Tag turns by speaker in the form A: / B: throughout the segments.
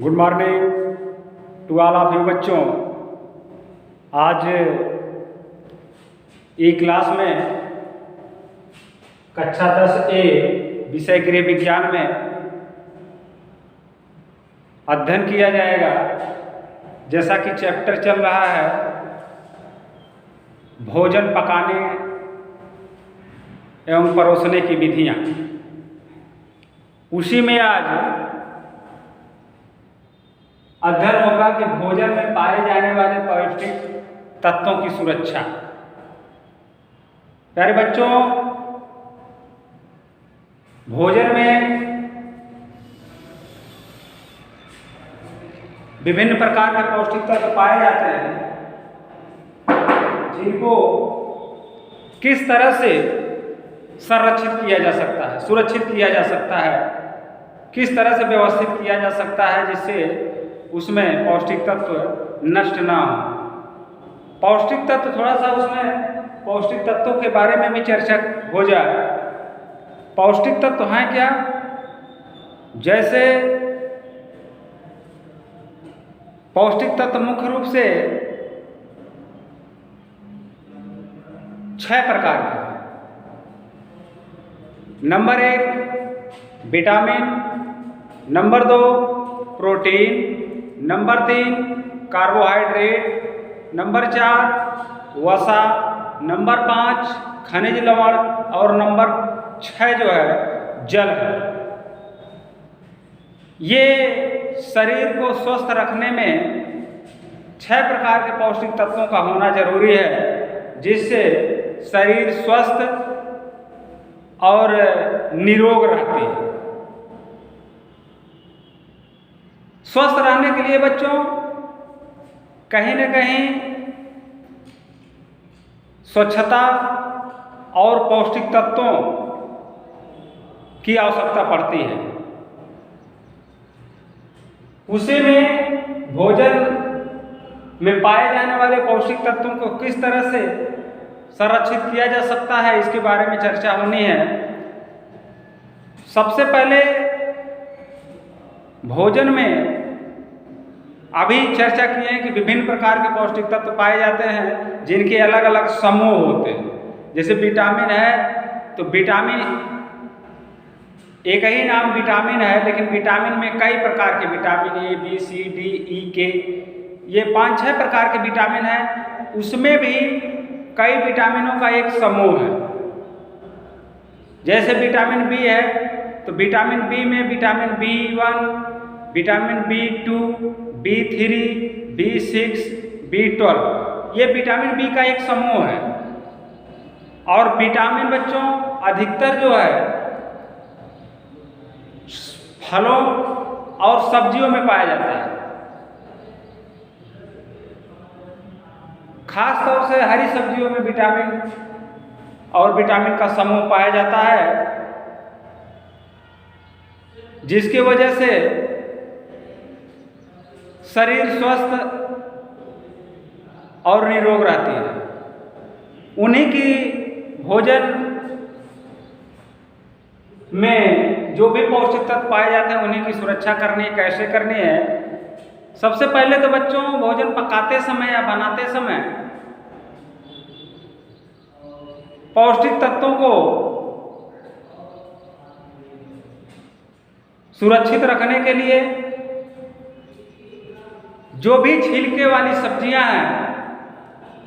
A: Good morning to all of you बच्चों। आज ई class में कक्षा 10A विषय गृह विज्ञान में अध्ययन किया जाएगा। जैसा कि चैप्टर चल रहा है भोजन पकाने एवं परोसने की विधियाँ, उसी में आज अध्ययन होगा कि भोजन में पाए जाने वाले पौष्टिक तत्वों की सुरक्षा। प्यारे बच्चों, भोजन में विभिन्न प्रकार के पौष्टिक तत्व पाए जाते हैं, जिनको किस तरह से संरक्षित किया जा सकता है, सुरक्षित किया जा सकता है, किस तरह से व्यवस्थित किया जा सकता है जिससे उसमें पौष्टिक तत्व नष्ट ना हो। पौष्टिक तत्व थोड़ा सा उसमें पौष्टिक तत्वों के बारे में भी चर्चा हो जाए। पौष्टिक तत्व हैं क्या? जैसे पौष्टिक तत्व मुख्य रूप से 6 प्रकार के हैं। Number 1 vitamin, number 2 protein, number 3 carbohydrate, number 4 वसा, नंबर 5 खनिज लवण और नंबर 6 जो है जल है। ये शरीर को स्वस्थ रखने में 6 प्रकार के पौष्टिक तत्वों का होना जरूरी है, जिससे शरीर स्वस्थ और निरोग रहती है। स्वस्थ रहने के लिए बच्चों कहीं न कहीं स्वच्छता और पौष्टिक तत्वों की आवश्यकता पड़ती है। उसी में भोजन में पाए जाने वाले पौष्टिक तत्वों को किस तरह से संरक्षित किया जा सकता है, इसके बारे में चर्चा होनी है। सबसे पहले भोजन में अभी चर्चा की है कि विभिन्न प्रकार के पौष्टिक तत्व पाए जाते हैं, जिनके अलग अलग समूह होते हैं। जैसे विटामिन है तो विटामिन एक ही नाम विटामिन है, लेकिन विटामिन में कई प्रकार के vitamin A, B, C, D, E, K, ये 5-6 प्रकार के विटामिन हैं। उसमें भी कई विटामिनों का एक समूह है। जैसे विटामिन बी है तो विटामिन बी में vitamin B1, vitamin B2, B3, B6, B12, ये विटामिन बी का एक समूह है। और विटामिन बच्चों अधिकतर जो है फलों और सब्जियों में पाया जाता है। खास तौर से हरी सब्जियों में विटामिन और विटामिन का समूह पाया जाता है, जिसकी वजह से शरीर स्वस्थ और निरोग रहती है। उन्हीं की भोजन में जो भी पौष्टिक तत्व पाए जाते हैं, उन्हीं की सुरक्षा करनी कैसे करनी है। सबसे पहले तो बच्चों भोजन पकाते समय या बनाते समय पौष्टिक तत्वों को सुरक्षित रखने के लिए जो भी छिलके वाली सब्जियां हैं,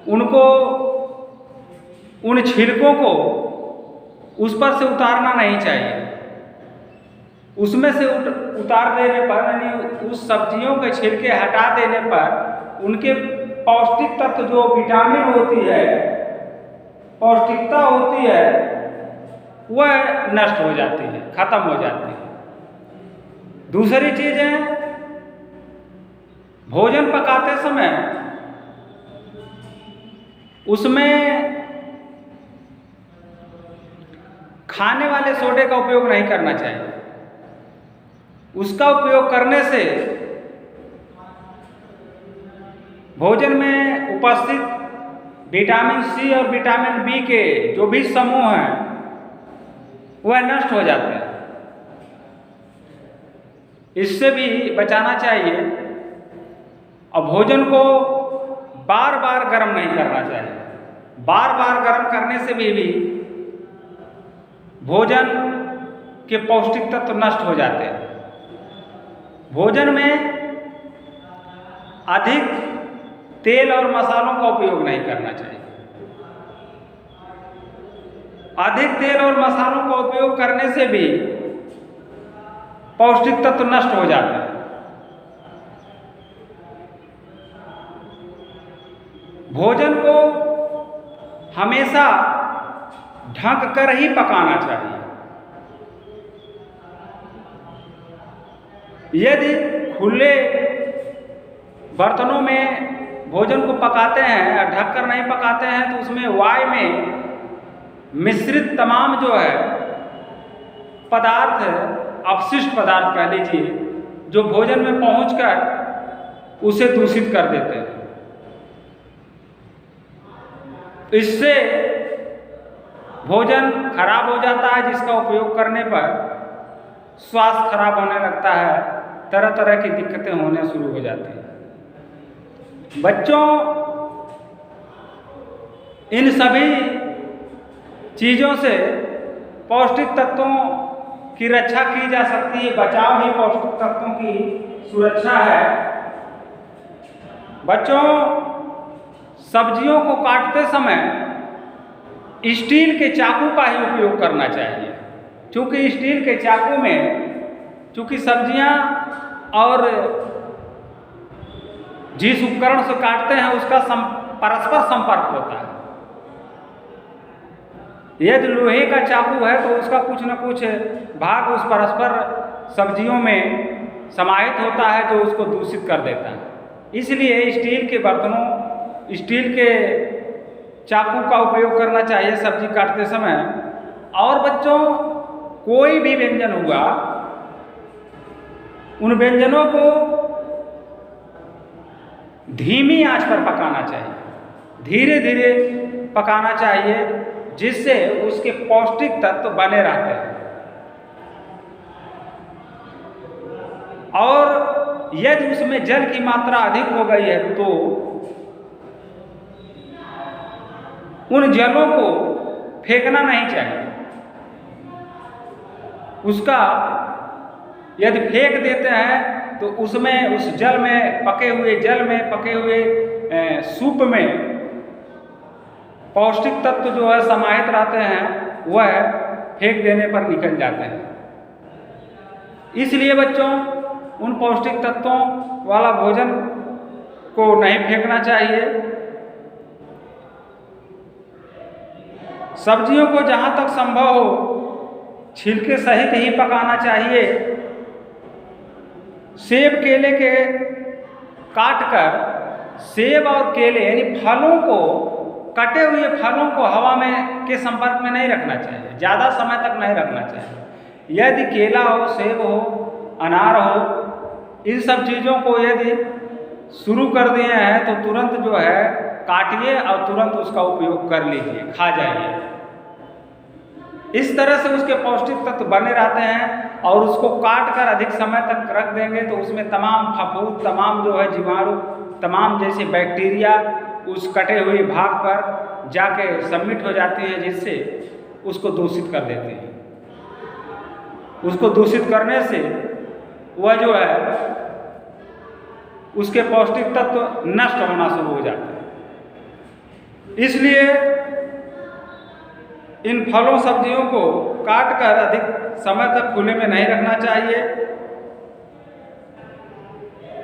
A: उनको उन छिलकों को उस पर से उतारना नहीं चाहिए। उसमें से उतार देने पर, यानी उस सब्जियों के छिलके हटा देने पर उनके पौष्टिक तत्व जो विटामिन होती है, पौष्टिकता होती है, वह नष्ट हो जाती है, खत्म हो जाती है। दूसरी चीज है, भोजन पकाते समय उसमें खाने वाले सोडे का उपयोग नहीं करना चाहिए। उसका उपयोग करने से भोजन में उपस्थित विटामिन सी और विटामिन बी के जो भी समूह हैं वह नष्ट हो जाते हैं। इससे भी बचाना चाहिए। और भोजन को बार बार गर्म नहीं करना चाहिए। बार बार गर्म करने से भी भोजन के पौष्टिक तत्व नष्ट हो जाते हैं। भोजन में अधिक तेल और मसालों का उपयोग नहीं करना चाहिए। अधिक तेल और मसालों का उपयोग करने से भी पौष्टिक तत्व नष्ट हो जाते हैं। भोजन को हमेशा ढक कर ही पकाना चाहिए। यदि खुले बर्तनों में भोजन को पकाते हैं, ढक कर नहीं पकाते हैं, तो उसमें वायु में मिश्रित तमाम जो है पदार्थ, अपशिष्ट पदार्थ कह लीजिए, जो भोजन में पहुंचकर उसे दूषित कर देते हैं। इससे भोजन खराब हो जाता है, जिसका उपयोग करने पर स्वास्थ्य खराब होने लगता है, तरह तरह की दिक्कतें होने शुरू हो जाती हैं। बच्चों, इन सभी चीज़ों से पौष्टिक तत्वों की रक्षा की जा सकती है। बचाव ही पौष्टिक तत्वों की सुरक्षा है। बच्चों, सब्जियों को काटते समय स्टील के चाकू का ही उपयोग करना चाहिए, क्योंकि स्टील के चाकू में चूँकि सब्जियां और जिस उपकरण से काटते हैं उसका परस्पर संपर्क होता है। यदि लोहे का चाकू है तो उसका कुछ न कुछ भाग उस परस्पर सब्जियों में समाहित होता है, जो उसको दूषित कर देता है। इसलिए स्टील के बर्तनों, स्टील के चाकू का उपयोग करना चाहिए सब्जी काटते समय। और बच्चों, कोई भी व्यंजन हुआ, उन व्यंजनों को धीमी आंच पर पकाना चाहिए, धीरे धीरे पकाना चाहिए, जिससे उसके पौष्टिक तत्व बने रहते हैं। और यदि उसमें जल की मात्रा अधिक हो गई है तो उन जलों को फेंकना नहीं चाहिए। उसका यदि फेंक देते हैं तो उसमें, उस जल में पके हुए सूप में पौष्टिक तत्व जो है समाहित रहते हैं, वह फेंक देने पर निकल जाते हैं। इसलिए बच्चों, उन पौष्टिक तत्वों वाला भोजन को नहीं फेंकना चाहिए। सब्जियों को जहाँ तक संभव हो छिलके सहित ही पकाना चाहिए। सेब केले के काटकर, सेब और केले यानी फलों को, कटे हुए फलों को हवा में के संपर्क में नहीं रखना चाहिए, ज़्यादा समय तक नहीं रखना चाहिए। यदि केला हो, सेब हो, अनार हो, इन सब चीज़ों को यदि शुरू कर दिए हैं तो तुरंत जो है काटिए और तुरंत उसका उपयोग कर लीजिए, खा जाइए। इस तरह से उसके पौष्टिक तत्व बने रहते हैं। और उसको काट कर अधिक समय तक रख देंगे तो उसमें तमाम फफूंद, तमाम जो है जीवाणु, तमाम जैसे बैक्टीरिया उस कटे हुए भाग पर जाके सबमिट हो जाती हैं, जिससे उसको दूषित कर देते हैं। उसको दूषित करने से वह जो है उसके पौष्टिक तत्व नष्ट होना शुरू हो जाते हैं। इसलिए इन फलों सब्जियों को काट कर अधिक समय तक खुले में नहीं रखना चाहिए।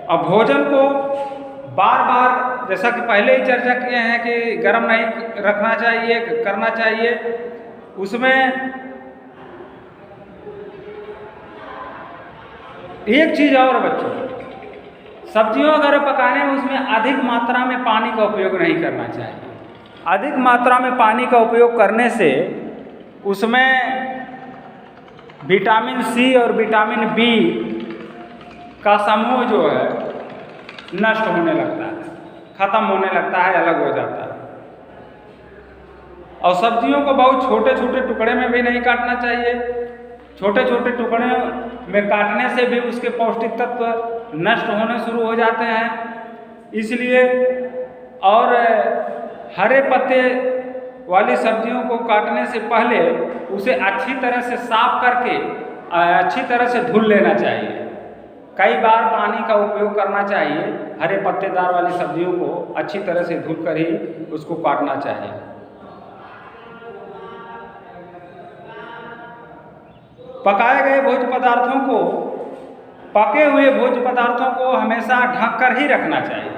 A: और भोजन को बार बार, जैसा कि पहले ही चर्चा किए हैं कि गर्म नहीं रखना चाहिए, करना चाहिए। उसमें एक चीज़ और बच्चों, सब्जियों अगर पकाने में उसमें अधिक मात्रा में पानी का उपयोग नहीं करना चाहिए। अधिक मात्रा में पानी का उपयोग करने से उसमें विटामिन सी और विटामिन बी का समूह जो है नष्ट होने लगता है, खत्म होने लगता है, अलग हो जाता है। और सब्जियों को बहुत छोटे छोटे टुकड़े में भी नहीं काटना चाहिए। छोटे छोटे टुकड़े में काटने से भी उसके पौष्टिक तत्व नष्ट होने शुरू हो जाते हैं। इसलिए और हरे पत्ते वाली सब्जियों को काटने से पहले उसे अच्छी तरह से साफ करके अच्छी तरह से धुल लेना चाहिए। कई बार पानी का उपयोग करना चाहिए। हरे पत्तेदार वाली सब्जियों को अच्छी तरह से धुल कर ही उसको काटना चाहिए। पकाए गए भोज्य पदार्थों को, पके हुए भोज्य पदार्थों को हमेशा ढक कर ही रखना चाहिए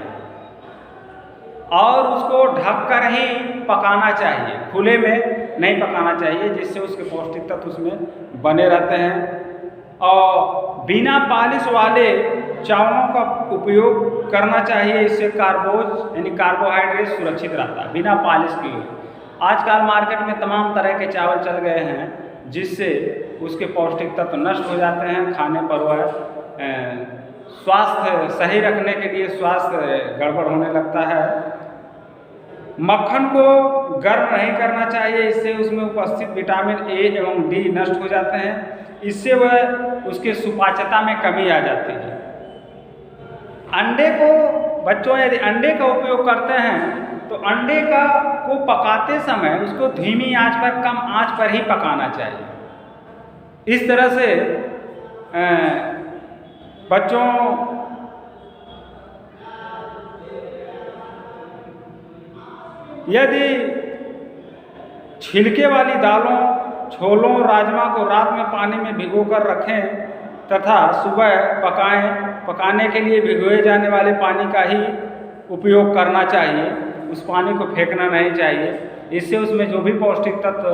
A: और उसको ढककर ही पकाना चाहिए, खुले में नहीं पकाना चाहिए, जिससे उसके पौष्टिक तत्व उसमें बने रहते हैं। और बिना पालिश वाले चावलों का उपयोग करना चाहिए, इससे कार्बोज यानी कार्बोहाइड्रेट सुरक्षित रहता है बिना पालिश किए। आजकल मार्केट में तमाम तरह के चावल चल गए हैं जिससे उसके पौष्टिक तत्व नष्ट हो जाते हैं। खाने पर वह स्वास्थ्य सही रखने के लिए स्वास्थ्य गड़बड़ होने लगता है। मक्खन को गर्म नहीं करना चाहिए, इससे उसमें उपस्थित विटामिन ए एवं डी नष्ट हो जाते हैं। इससे वह उसके सुपाच्यता में कमी आ जाती है। अंडे को बच्चों यदि अंडे का उपयोग करते हैं तो अंडे को पकाते समय उसको धीमी आंच पर, कम आंच पर ही पकाना चाहिए। इस तरह से बच्चों यदि छिलके वाली दालों, छोलों, राजमा को रात में पानी में भिगोकर रखें तथा सुबह पकाने के लिए भिगोए जाने वाले पानी का ही उपयोग करना चाहिए। उस पानी को फेंकना नहीं चाहिए। इससे उसमें जो भी पौष्टिक तत्व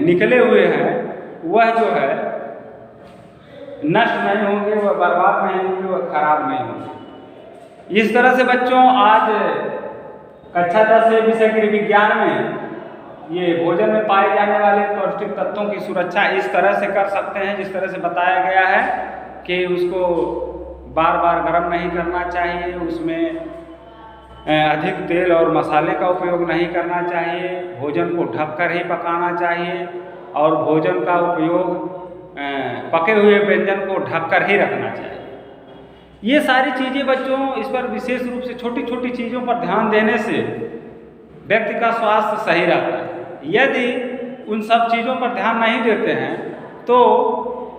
A: निकले हुए हैं वह जो है नष्ट नहीं होंगे, वह बर्बाद नहीं होंगे, वह खराब नहीं होंगे। इस तरह से बच्चों आज कक्षा 10 विषय गृह विज्ञान में ये भोजन में पाए जाने वाले पौष्टिक तत्वों की सुरक्षा इस तरह से कर सकते हैं जिस तरह से बताया गया है कि उसको बार बार गर्म नहीं करना चाहिए, उसमें अधिक तेल और मसाले का उपयोग नहीं करना चाहिए, भोजन को ढककर ही पकाना चाहिए और भोजन का उपयोग पके हुए व्यंजन को ढककर ही रखना चाहिए। ये सारी चीज़ें बच्चों, इस पर विशेष रूप से छोटी छोटी चीज़ों पर ध्यान देने से व्यक्ति का स्वास्थ्य सही रहता है। यदि उन सब चीज़ों पर ध्यान नहीं देते हैं तो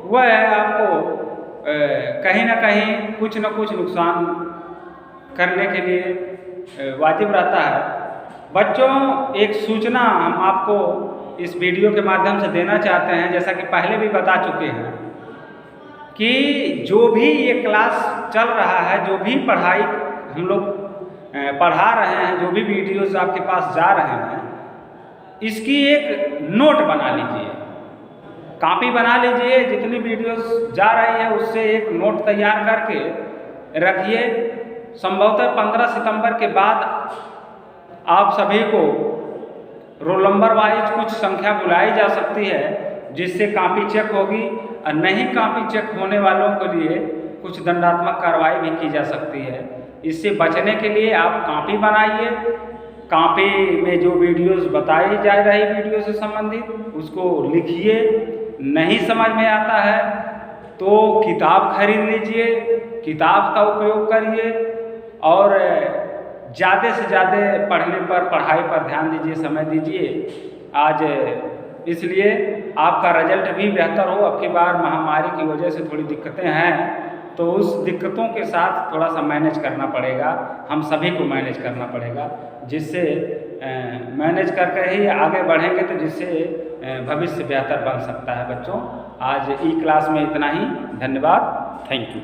A: वह आपको कहीं ना कहीं कुछ न कुछ नुकसान करने के लिए वाजिब रहता है। बच्चों, एक सूचना हम आपको इस वीडियो के माध्यम से देना चाहते हैं, जैसा कि पहले भी बता चुके हैं कि जो भी ये क्लास चल रहा है, जो भी पढ़ाई हम लोग पढ़ा रहे हैं, जो भी वीडियोस आपके पास जा रहे हैं, इसकी एक नोट बना लीजिए, कॉपी बना लीजिए। जितनी वीडियोस जा रही है उससे एक नोट तैयार करके रखिए। संभवतः 15 सितंबर के बाद आप सभी को रोल नंबर वाइज कुछ संख्या बुलाई जा सकती है जिससे कॉपी चेक होगी, और नहीं कॉपी चेक होने वालों के लिए कुछ दंडात्मक कार्रवाई भी की जा सकती है। इससे बचने के लिए आप कॉपी बनाइए, कॉपी में जो वीडियोस बताई जा रही वीडियो से संबंधित उसको लिखिए। नहीं समझ में आता है तो किताब खरीद लीजिए, किताब का उपयोग करिए और ज़्यादा से ज़्यादा पढ़ने पर, पढ़ाई पर ध्यान दीजिए, समय दीजिए। आज इसलिए आपका रिजल्ट भी बेहतर हो। अब की बार महामारी की वजह से थोड़ी दिक्कतें हैं, तो उस दिक्कतों के साथ थोड़ा सा मैनेज करना पड़ेगा, हम सभी को मैनेज करना पड़ेगा, जिससे मैनेज करके ही आगे बढ़ेंगे तो जिससे भविष्य बेहतर बन सकता है। बच्चों, आज ई क्लास में इतना ही। धन्यवाद, थैंक यू।